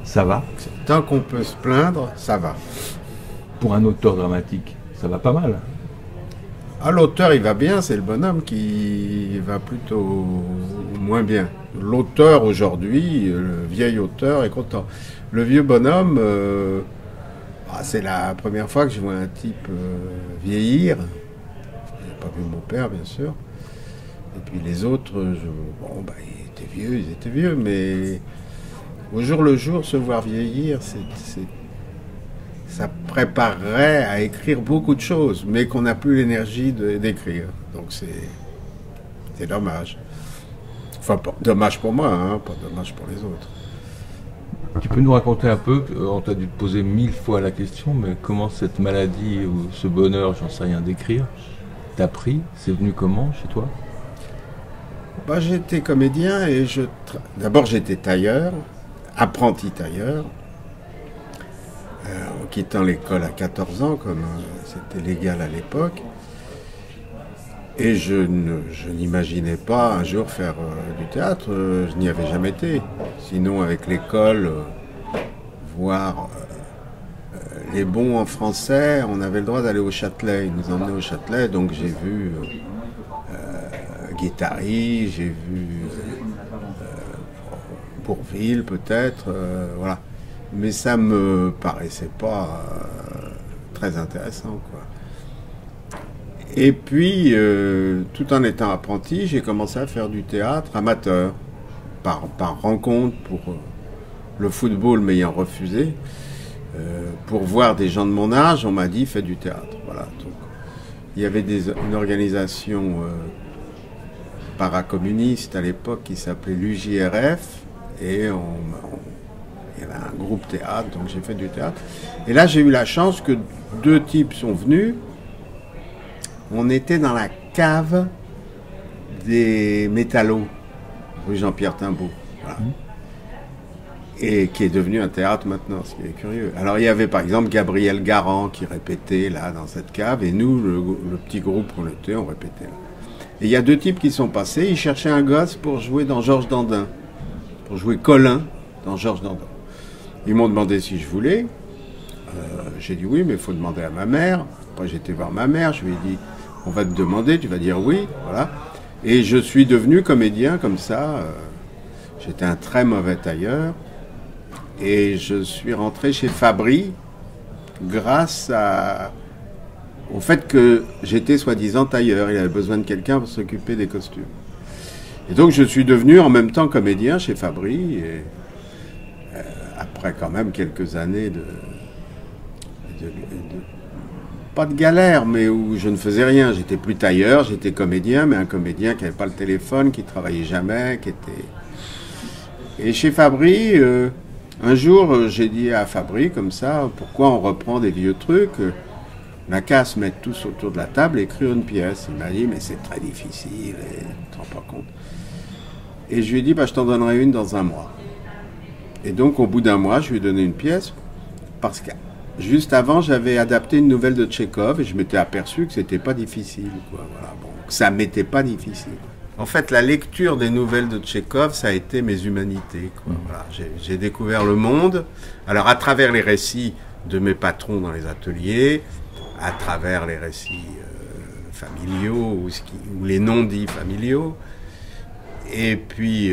Ça va. Tant qu'on peut se plaindre, ça va. Pour un auteur dramatique, ça va pas mal. Ah, l'auteur, il va bien, c'est le bonhomme qui va plutôt moins bien. L'auteur, aujourd'hui, le vieil auteur est content. Le vieux bonhomme, c'est la première fois que je vois un type vieillir. Je n'ai pas vu mon père, bien sûr. Et puis les autres, ils étaient vieux, mais au jour le jour, se voir vieillir, ça préparerait à écrire beaucoup de choses, mais qu'on n'a plus l'énergie d'écrire. Donc c'est dommage. Enfin, dommage pour moi, hein, pas dommage pour les autres. Tu peux nous raconter un peu, on t'a dû te poser 1000 fois la question, mais comment cette maladie ou ce bonheur, j'en sais rien, d'écrire, t'a pris? C'est venu comment chez toi? J'étais comédien et d'abord j'étais tailleur, apprenti tailleur, en quittant l'école à 14 ans, comme c'était légal à l'époque. Et je n'imaginais pas un jour faire du théâtre, je n'y avais jamais été. Sinon, avec l'école, voir les bons en français, on avait le droit d'aller au Châtelet. Ils nous emmenaient au Châtelet, donc j'ai vu Guattari, j'ai vu Bourvil peut-être, voilà. Mais ça me paraissait pas très intéressant, quoi. Et puis, tout en étant apprenti, j'ai commencé à faire du théâtre amateur, par rencontre, pour le football m'ayant refusé. Pour voir des gens de mon âge, on m'a dit, fais du théâtre. Voilà. Donc, il y avait une organisation paracommuniste à l'époque qui s'appelait l'UJRF, et il y avait un groupe théâtre, donc j'ai fait du théâtre. Et là, j'ai eu la chance que deux types sont venus. On était dans la cave des Métallos, rue Jean-Pierre Timbaud, voilà. Et qui est devenu un théâtre maintenant, ce qui est curieux. Alors il y avait par exemple Gabriel Garand qui répétait là dans cette cave, et nous, le petit groupe qu'on était, on répétait là. Et il y a deux types qui sont passés, ils cherchaient un gosse pour jouer dans Georges Dandin, pour jouer Colin dans Georges Dandin. Ils m'ont demandé si je voulais. J'ai dit oui, mais il faut demander à ma mère. Après j'ai été voir ma mère, je lui ai dit on va te demander, tu vas dire oui, voilà. Et je suis devenu comédien comme ça. J'étais un très mauvais tailleur. Et je suis rentré chez Fabry grâce au fait que j'étais soi-disant tailleur. Il avait besoin de quelqu'un pour s'occuper des costumes. Et donc je suis devenu en même temps comédien chez Fabry. Et après quand même quelques années pas de galère, mais où je ne faisais rien. J'étais plus tailleur, j'étais comédien, mais un comédien qui n'avait pas le téléphone, qui travaillait jamais, qui était... Et chez Fabry, un jour, j'ai dit à Fabry, comme ça, pourquoi on reprend des vieux trucs? On n'a qu'à se mettre tous autour de la table et écrire une pièce. Il m'a dit, mais c'est très difficile, et tu ne te rends pas compte. Et je lui ai dit, je t'en donnerai une dans un mois. Et donc, au bout d'un mois, je lui ai donné une pièce, parce que juste avant, j'avais adapté une nouvelle de Tchekhov et je m'étais aperçu que c'était pas difficile, quoi. Voilà, bon, que ça m'était pas difficile. En fait, la lecture des nouvelles de Tchekhov, ça a été mes humanités, quoi. Voilà, j'ai découvert le monde. Alors, à travers les récits de mes patrons dans les ateliers, à travers les récits familiaux ou les non-dits familiaux, et puis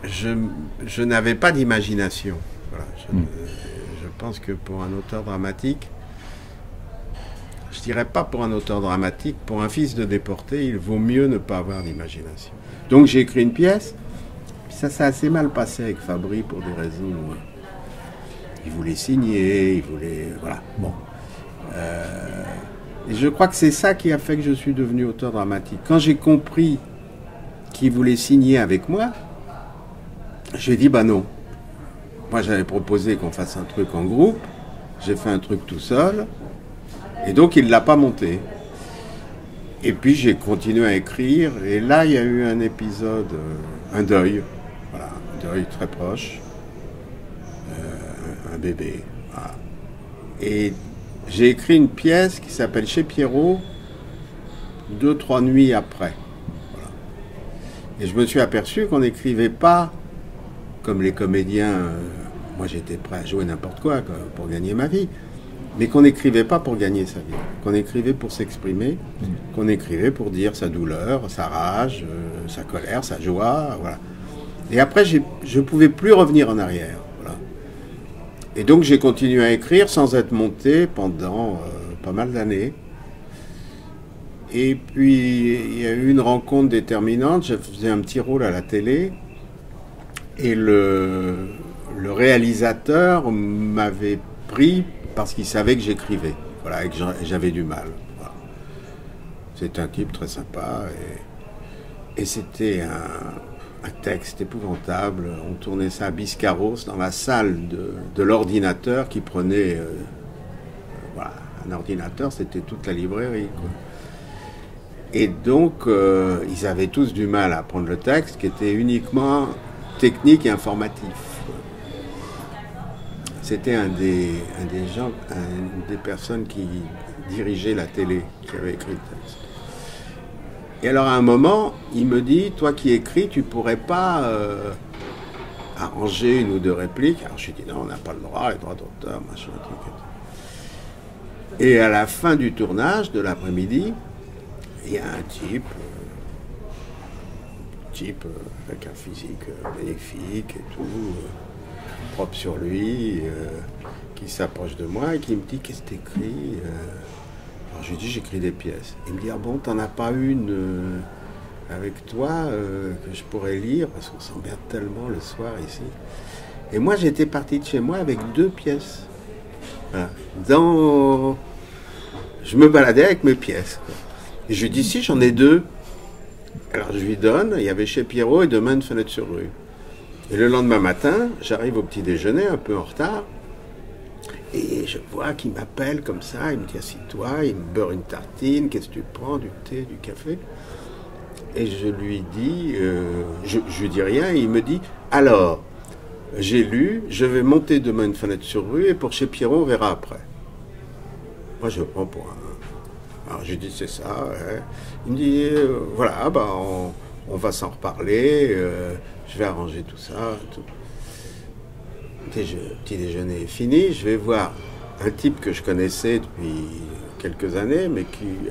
je n'avais pas d'imagination. Voilà. Je pense que pour un auteur dramatique, je dirais pas pour un auteur dramatique, pour un fils de déporté, il vaut mieux ne pas avoir d'imagination. Donc j'ai écrit une pièce, puis ça s'est assez mal passé avec Fabry pour des raisons. Il voulait signer, il voulait... Voilà, bon. Et je crois que c'est ça qui a fait que je suis devenu auteur dramatique. Quand j'ai compris qu'il voulait signer avec moi, j'ai dit, non. Moi, j'avais proposé qu'on fasse un truc en groupe. J'ai fait un truc tout seul. Et donc, il ne l'a pas monté. Et puis, j'ai continué à écrire. Et là, il y a eu un épisode, un deuil. Voilà, un deuil très proche. Un bébé. Voilà. Et j'ai écrit une pièce qui s'appelle Chez Pierrot, 2-3 nuits après. Voilà. Et je me suis aperçu qu'on n'écrivait pas comme les comédiens. Moi, j'étais prêt à jouer n'importe quoi pour gagner ma vie. Mais qu'on n'écrivait pas pour gagner sa vie. Qu'on écrivait pour s'exprimer. Qu'on écrivait pour dire sa douleur, sa rage, sa colère, sa joie. Voilà. Et après, je ne pouvais plus revenir en arrière. Voilà. Et donc, j'ai continué à écrire sans être monté pendant pas mal d'années. Et puis, il y a eu une rencontre déterminante. Je faisais un petit rôle à la télé. Et le réalisateur m'avait pris parce qu'il savait que j'écrivais. Voilà, et que j'avais du mal. Voilà. C'est un type très sympa. Et c'était un texte épouvantable. On tournait ça à Biscarrosse, dans la salle de l'ordinateur qui prenait... voilà, un ordinateur, c'était toute la librairie, quoi. Et donc, ils avaient tous du mal à apprendre le texte, qui était uniquement technique et informatif. C'était une des personnes qui dirigeait la télé, qui avait écrit le texte. Et alors, à un moment, il me dit, toi qui écris, tu pourrais pas arranger une ou deux répliques. Alors, je lui dis, non, on n'a pas le droit, les droits d'auteur, machin, truc. Et à la fin du tournage de l'après-midi, il y a un type avec un physique magnifique et tout, propre sur lui, qui s'approche de moi et qui me dit, qu'est-ce que t'écris? Alors je lui dis, j'écris des pièces. Il me dit, ah bon, t'en as pas une avec toi que je pourrais lire, parce qu'on s'emmerde tellement le soir ici. Et moi, j'étais parti de chez moi avec 2 pièces. Voilà. Je me baladais avec mes pièces, quoi. Et je lui dis, si, j'en ai 2. Alors je lui donne, il y avait chez Pierrot et Demain une fenêtre sur rue. Et le lendemain matin, j'arrive au petit déjeuner, un peu en retard, et je vois qu'il m'appelle comme ça, il me dit, assis-toi, il me beurre une tartine, qu'est-ce que tu prends, du thé, du café? Et je lui dis, je lui dis rien, et il me dit, alors, j'ai lu, je vais monter Demain une fenêtre sur rue, et pour chez Pierrot, on verra après. Moi, je prends pour un... Alors je lui dis, c'est ça. Ouais. Il me dit, voilà, bah, on va s'en reparler, je vais arranger tout ça. Tout. Petit déjeuner est fini, je vais voir un type que je connaissais depuis quelques années, mais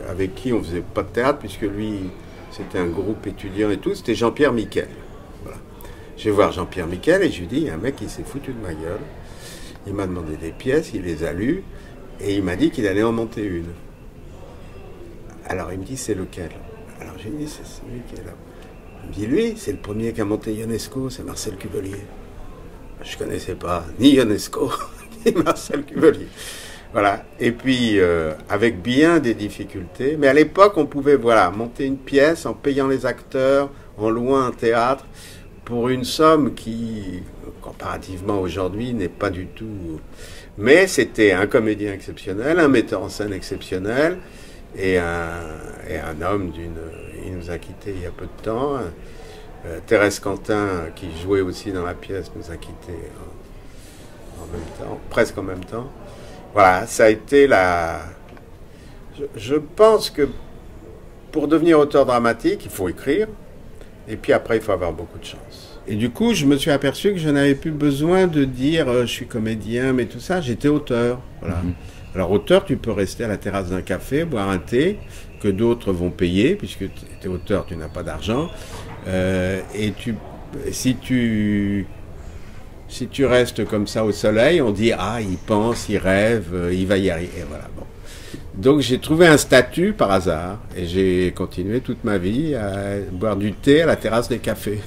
avec qui on faisait pas de théâtre, puisque lui, c'était un groupe étudiant et tout, c'était Jean-Pierre Miquel. Voilà. Je vais voir Jean-Pierre Miquel et je lui dis, il y a un mec qui s'est foutu de ma gueule. Il m'a demandé des pièces, il les a lues, et il m'a dit qu'il allait en monter une. Alors il me dit, c'est lequel? Alors j'ai dit, c'est celui qui est là. Il me dit, lui, c'est le premier qui a monté Ionesco, c'est Marcel Cuvelier. Je ne connaissais pas ni Ionesco, ni Marcel Cuvelier. Voilà. Et puis, avec bien des difficultés. Mais à l'époque, on pouvait, voilà, monter une pièce en payant les acteurs, en louant un théâtre, pour une somme qui, comparativement aujourd'hui, n'est pas du tout... Mais c'était un comédien exceptionnel, un metteur en scène exceptionnel, et un homme il nous a quittés il y a peu de temps. Thérèse Quentin, qui jouait aussi dans la pièce, nous a quittés en même temps, presque en même temps. Voilà, ça a été je pense que pour devenir auteur dramatique, il faut écrire, et puis après, il faut avoir beaucoup de chance. Et du coup, je me suis aperçu que je n'avais plus besoin de dire je suis comédien, mais tout ça, j'étais auteur. Voilà. Alors, auteur, tu peux rester à la terrasse d'un café, boire un thé, que d'autres vont payer, puisque tu es auteur, tu n'as pas d'argent. Et si tu restes comme ça au soleil, on dit, ah, il pense, il rêve, il va y arriver. Et voilà, bon. Donc, j'ai trouvé un statut par hasard, et j'ai continué toute ma vie à boire du thé à la terrasse des cafés.